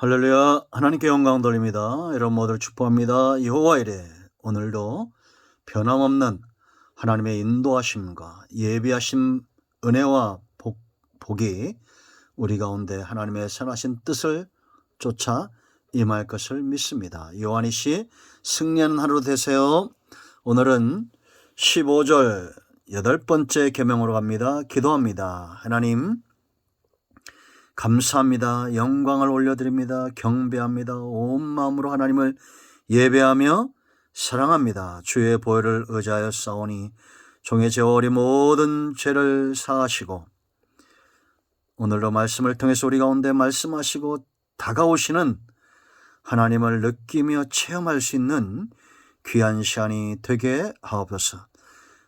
할렐루야. 하나님께 영광 돌립니다. 여러분 모두를 축복합니다. 여호와 이레 오늘도 변함없는 하나님의 인도하심과 예비하심 은혜와 복이 우리 가운데 하나님의 선하신 뜻을 쫓아 임할 것을 믿습니다. 요한이시 승리하는 하루 되세요. 오늘은 15절 8번째 계명으로 갑니다. 기도합니다. 하나님 감사합니다. 영광을 올려드립니다. 경배합니다. 온 마음으로 하나님을 예배하며 사랑합니다. 주의 보혈을 의지하여 싸우니 종의 죄와 우리 모든 죄를 사하시고 오늘도 말씀을 통해서 우리 가운데 말씀하시고 다가오시는 하나님을 느끼며 체험할 수 있는 귀한 시간이 되게 하옵소서.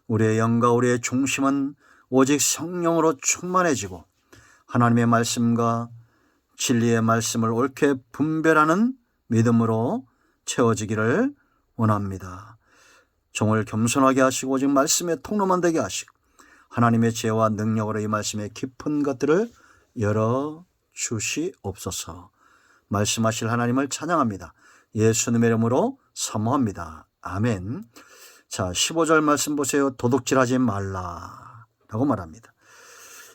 우리의 영과 우리의 중심은 오직 성령으로 충만해지고 하나님의 말씀과 진리의 말씀을 옳게 분별하는 믿음으로 채워지기를 원합니다. 종을 겸손하게 하시고 오직 말씀의 통로만 되게 하시고 하나님의 지혜와 능력으로 이 말씀의 깊은 것들을 열어주시옵소서. 말씀하실 하나님을 찬양합니다. 예수님의 이름으로 사모합니다. 아멘. 자, 15절 말씀 보세요. 도둑질하지 말라 라고 말합니다.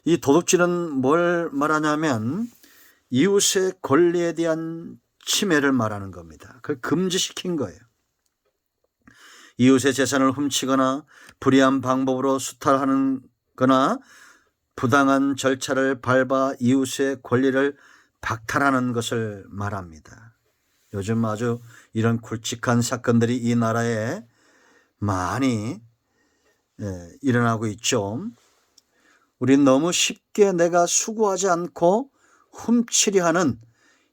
이 도둑질은 뭘 말하냐면 이웃의 권리에 대한 침해를 말하는 겁니다. 그걸 금지시킨 거예요. 이웃의 재산을 훔치거나 불의한 방법으로 수탈하는 거나 부당한 절차를 밟아 이웃의 권리를 박탈하는 것을 말합니다. 요즘 아주 이런 굵직한 사건들이 이 나라에 많이 일어나고 있죠. 우린 너무 쉽게 내가 수고하지 않고 훔치려 하는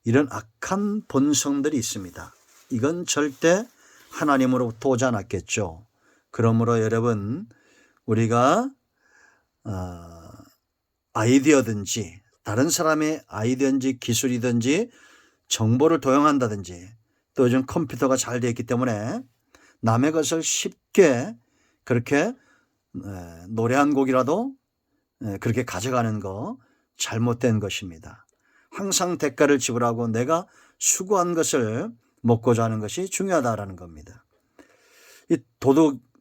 이런 악한 본성들이 있습니다. 이건 절대 하나님으로부터 오지 않았겠죠. 그러므로 여러분, 우리가 아이디어든지 다른 사람의 아이디어든지 기술이든지 정보를 도용한다든지 또 요즘 컴퓨터가 잘 되어 있기 때문에 남의 것을 쉽게 그렇게 노래 한 곡이라도 그렇게 가져가는 거 잘못된 것입니다. 항상 대가를 지불하고 내가 수고한 것을 먹고자 하는 것이 중요하다라는 겁니다. 이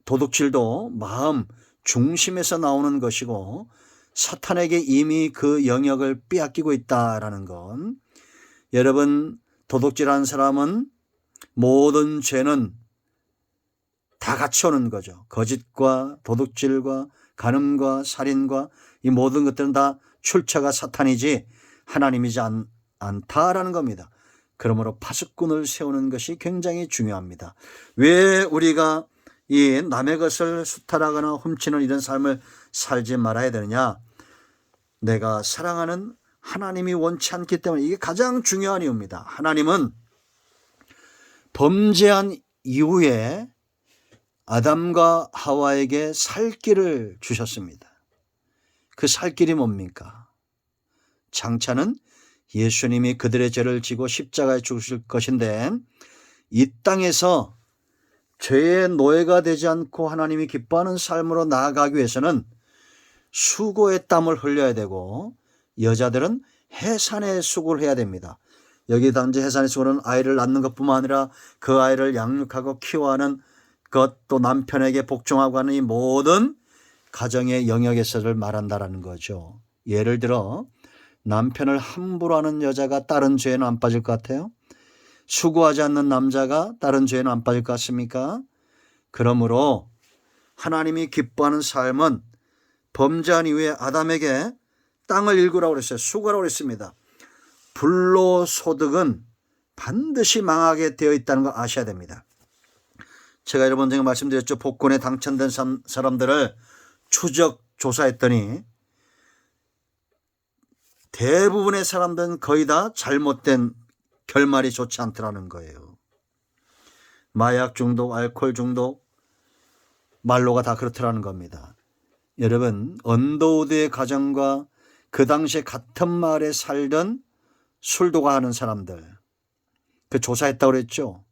도둑질도 마음 중심에서 나오는 것이고 사탄에게 이미 그 영역을 빼앗기고 있다라는 건, 여러분 도둑질한 사람은 모든 죄는 다 같이 오는 거죠. 거짓과 도둑질과 간음과 살인과 이 모든 것들은 다 출처가 사탄이지 하나님이지 않다라는 겁니다. 그러므로 파수꾼을 세우는 것이 굉장히 중요합니다. 왜 우리가 이 남의 것을 수탈하거나 훔치는 이런 삶을 살지 말아야 되느냐? 내가 사랑하는 하나님이 원치 않기 때문에 이게 가장 중요한 이유입니다. 하나님은 범죄한 이후에 아담과 하와에게 살 길을 주셨습니다. 그 살 길이 뭡니까? 장차는 예수님이 그들의 죄를 지고 십자가에 죽으실 것인데 이 땅에서 죄의 노예가 되지 않고 하나님이 기뻐하는 삶으로 나아가기 위해서는 수고의 땀을 흘려야 되고 여자들은 해산의 수고를 해야 됩니다. 여기 단지 해산의 수고는 아이를 낳는 것뿐만 아니라 그 아이를 양육하고 키워하는 것, 또 남편에게 복종하고 하는 이 모든 가정의 영역에서를 말한다라는 거죠. 예를 들어 남편을 함부로 하는 여자가 다른 죄에는 안 빠질 것 같아요? 수고하지 않는 남자가 다른 죄에는 안 빠질 것 같습니까? 그러므로 하나님이 기뻐하는 삶은 범죄한 이후에 아담에게 땅을 일구라고 그랬어요. 수고하라고 그랬습니다. 불로소득은 반드시 망하게 되어 있다는 거 아셔야 됩니다. 제가 여러분 전에 말씀드렸죠. 복권에 당첨된 사람들을 추적 조사했더니 대부분의 사람들은 거의 다 잘못된 결말이 좋지 않더라는 거예요. 마약 중독, 알코올 중독, 말로가 다 그렇더라는 겁니다. 여러분, 언더우드의 가정과 그 당시에 같은 마을에 살던 술도가 하는 사람들, 그 조사했다고 그랬죠.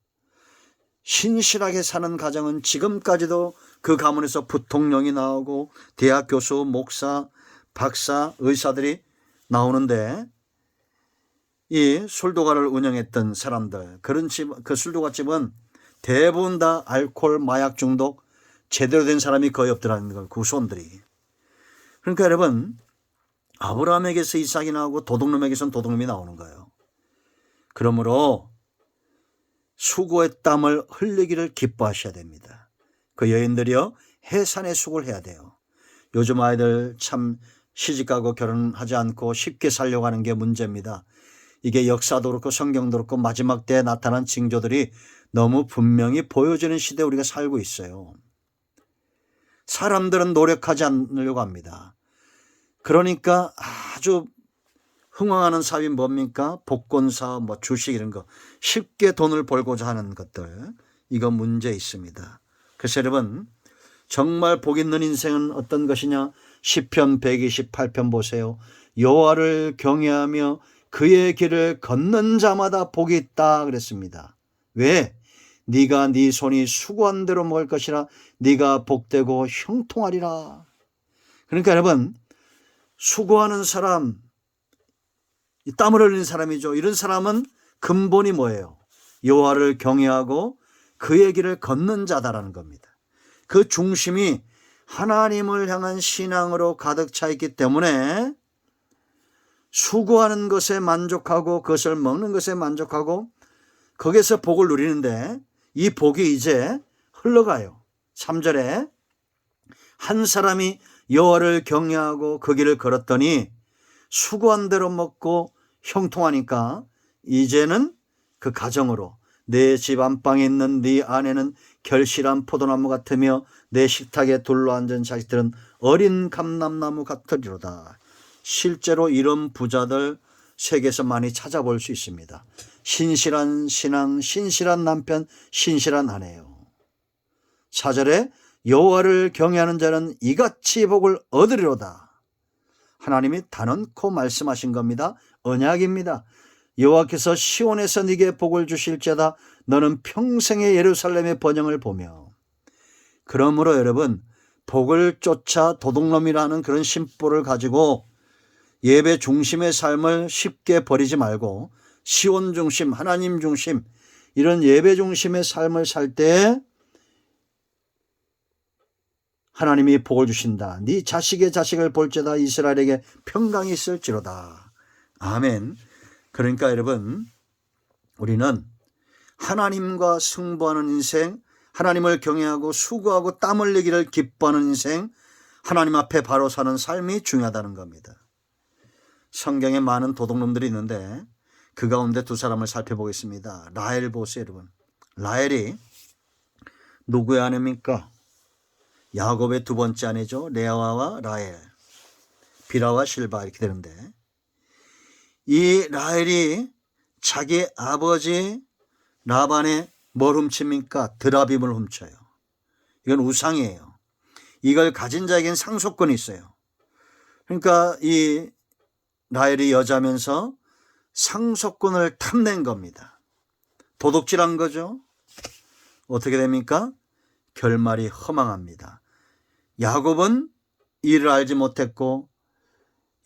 신실하게 사는 가정은 지금까지도 그 가문에서 부통령이 나오고 대학 교수, 목사, 박사, 의사들이 나오는데 이 술도가를 운영했던 사람들, 그런 집, 그 술도가집은 대부분 다 알코올, 마약 중독, 제대로 된 사람이 거의 없더라는 걸, 그 후손들이. 그러니까 여러분, 아브라함에게서 이삭이 나오고 도둑놈에게서는 도둑놈이 나오는 거예요. 그러므로 수고의 땀을 흘리기를 기뻐하셔야 됩니다. 그 여인들이요, 해산의 수고를 해야 돼요. 요즘 아이들 참 시집가고 결혼하지 않고 쉽게 살려고 하는 게 문제입니다. 이게 역사도 그렇고 성경도 그렇고 마지막 때에 나타난 징조들이 너무 분명히 보여지는 시대에 우리가 살고 있어요. 사람들은 노력하지 않으려고 합니다. 그러니까 아주 흥황하는 사업이 뭡니까? 복권사업, 주식 이런 거 쉽게 돈을 벌고자 하는 것들, 이거 문제 있습니다. 그래서 여러분, 정말 복 있는 인생은 어떤 것이냐? 시편 128편 보세요. 여호와를 경외하며 그의 길을 걷는 자마다 복이 있다 그랬습니다. 왜? 네가 네 손이 수고한 대로 먹을 것이라, 네가 복되고 형통하리라. 그러니까 여러분, 수고하는 사람, 땀을 흘리는 사람이죠. 이런 사람은 근본이 뭐예요? 여호와를 경외하고 그의 길을 걷는 자다라는 겁니다. 그 중심이 하나님을 향한 신앙으로 가득 차 있기 때문에 수고하는 것에 만족하고 그것을 먹는 것에 만족하고 거기에서 복을 누리는데, 이 복이 이제 흘러가요. 3절에 한 사람이 여호와를 경외하고 그 길을 걸었더니 수고한 대로 먹고 형통하니까 이제는 그 가정으로 내 집 안방에 있는 네 아내는 결실한 포도나무 같으며 내 식탁에 둘러앉은 자식들은 어린 감람나무 같으리로다. 실제로 이런 부자들 세계에서 많이 찾아볼 수 있습니다. 신실한 신앙, 신실한 남편, 신실한 아내요. 4절에 여호와를 경외하는 자는 이같이 복을 얻으리로다. 하나님이 단언코 말씀하신 겁니다. 언약입니다. 여호와께서 시온에서 네게 복을 주실지어다. 너는 평생의 예루살렘의 번영을 보며. 그러므로 여러분, 복을 쫓아 도둑놈이라는 그런 심보를 가지고 예배 중심의 삶을 쉽게 버리지 말고 시온 중심, 하나님 중심, 이런 예배 중심의 삶을 살 때 하나님이 복을 주신다. 네 자식의 자식을 볼지어다. 이스라엘에게 평강이 있을지로다. 아멘. 그러니까 여러분, 우리는 하나님과 승부하는 인생, 하나님을 경외하고 수고하고 땀 흘리기를 기뻐하는 인생, 하나님 앞에 바로 사는 삶이 중요하다는 겁니다. 성경에 많은 도둑놈들이 있는데 그 가운데 두 사람을 살펴보겠습니다. 라헬 보세요, 여러분. 라헬이 누구의 아내입니까? 야곱의 두 번째 아내죠. 레아와 라헬, 비라와 실바 이렇게 되는데, 이 라헬이 자기 아버지 라반의 뭘 훔칩니까? 드라빔을 훔쳐요. 이건 우상이에요. 이걸 가진 자에겐 상속권이 있어요. 그러니까 이 라헬이 여자면서 상속권을 탐낸 겁니다. 도둑질한 거죠. 어떻게 됩니까? 결말이 허망합니다. 야곱은 이를 알지 못했고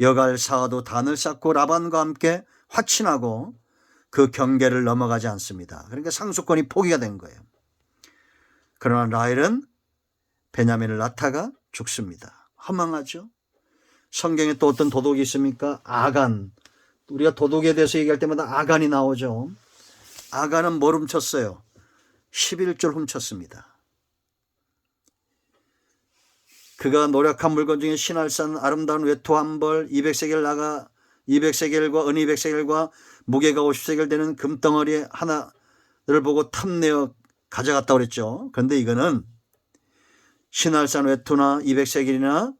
여갈 사와도 단을 쌓고 라반과 함께 화친하고 그 경계를 넘어가지 않습니다. 그러니까 상속권이 포기가 된 거예요. 그러나 라헬은 베냐민을 낳다가 죽습니다. 허망하죠. 성경에 또 어떤 도둑이 있습니까? 아간. 우리가 도둑에 대해서 얘기할 때마다 아간이 나오죠. 아간은 뭘 훔쳤어요? 11절 훔쳤습니다. 그가 노력한 물건 중에 신할산 아름다운 외투 한 벌, 200세겔 나가 200세겔과 은 200세겔과 무게가 50세겔 되는 금덩어리 하나를 보고 탐내어 가져갔다고 그랬죠. 그런데 이거는 신할산 외투나 200세겔이나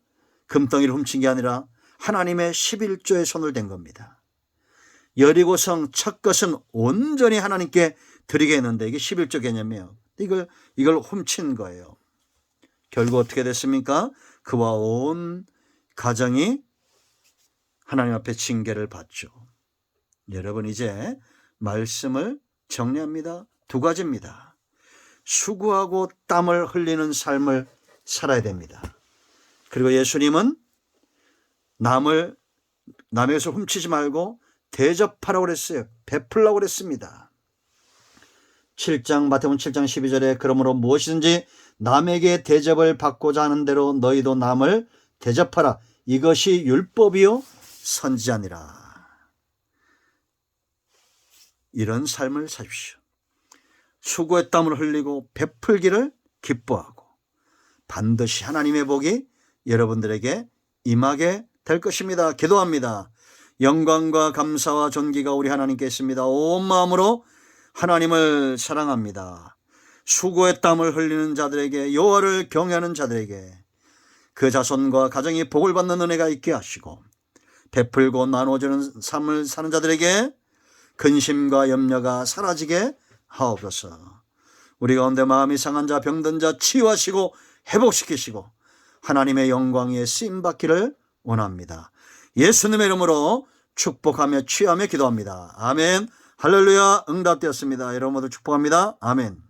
금덩이를 훔친 게 아니라 하나님의 11조에 손을 댄 겁니다. 여리고성 첫 것은 온전히 하나님께 드리게 했는데 이게 11조 개념이에요. 이걸 훔친 거예요. 결국 어떻게 됐습니까? 그와 온 가정이 하나님 앞에 징계를 받죠. 여러분, 이제 말씀을 정리합니다. 두 가지입니다. 수고하고 땀을 흘리는 삶을 살아야 됩니다. 그리고 예수님은 남의 것을 훔치지 말고 대접하라고 그랬어요. 베풀라고 그랬습니다. 7장 마태복음 7장 12절에 그러므로 무엇이든지 남에게 대접을 받고자 하는 대로 너희도 남을 대접하라. 이것이 율법이요 선지자니라. 이런 삶을 사십시오. 수고의 땀을 흘리고 베풀기를 기뻐하고 반드시 하나님의 복이 여러분들에게 임하게 될 것입니다. 기도합니다. 영광과 감사와 존귀가 우리 하나님께 있습니다. 온 마음으로 하나님을 사랑합니다. 수고의 땀을 흘리는 자들에게, 여호와를 경외하는 자들에게 그 자손과 가정이 복을 받는 은혜가 있게 하시고, 베풀고 나눠주는 삶을 사는 자들에게 근심과 염려가 사라지게 하옵소서. 우리 가운데 마음이 상한 자, 병든 자 치유하시고 회복시키시고 하나님의 영광에 쓰임받기를 원합니다. 예수님의 이름으로 축복하며 취하며 기도합니다. 아멘. 할렐루야. 응답되었습니다. 여러분 모두 축복합니다. 아멘.